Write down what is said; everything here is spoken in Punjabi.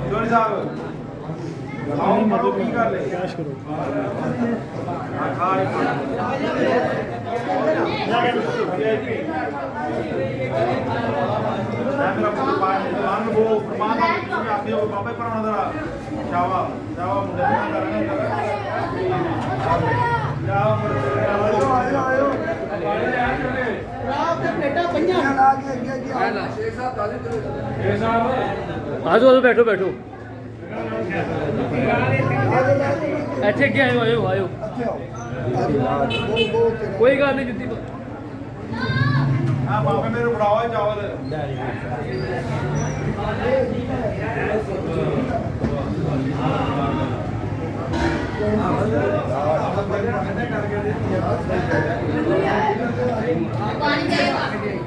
ਜੋੜੀ ਸਾਹਿਬ ਆਓ ਮਰੋ ਕੀ ਕਰ ਲੈ ਕੈਸ਼ ਕਰੋ ਮੇਰਾ ਪ੍ਰਮਾਨ ਉਹ ਪ੍ਰਮਾਨ ਆਪਦੇ ਬਾਬੇ ਪਰਾਉਣਾ ਦਾ ਸ਼ਾਵਾ ਸ਼ਾਵਾ ਮੁੰਡੇ ਨਾਲ ਕਰਨਾ ਆਇਓ ਰਾਤ ਦੇ ਪਲੇਟਾਂ ਪਈਆਂ ਲਾ ਕੇ ਅੱਗੇ ਸ਼ੇਖ ਸਾਹਿਬ ਦਾਦੇ ਸ਼ੇਖ ਸਾਹਿਬ ਆਜੋ ਬੈਠੋ ਬੈਠੋ ਇੱਥੇ ਅੱਗੇ ਆਇਓ ਆਇਓ ਆਇਓ ਕੋਈ ਗੱਲ ਨਹੀਂ ਜੁੱਤੀ ਹਾਂ ਬਾਬੇ ਮੇਰੇ ਫੜਾਓ ਚਾਵਲ ਪਾਣੀ ਚਾਹੀਦਾ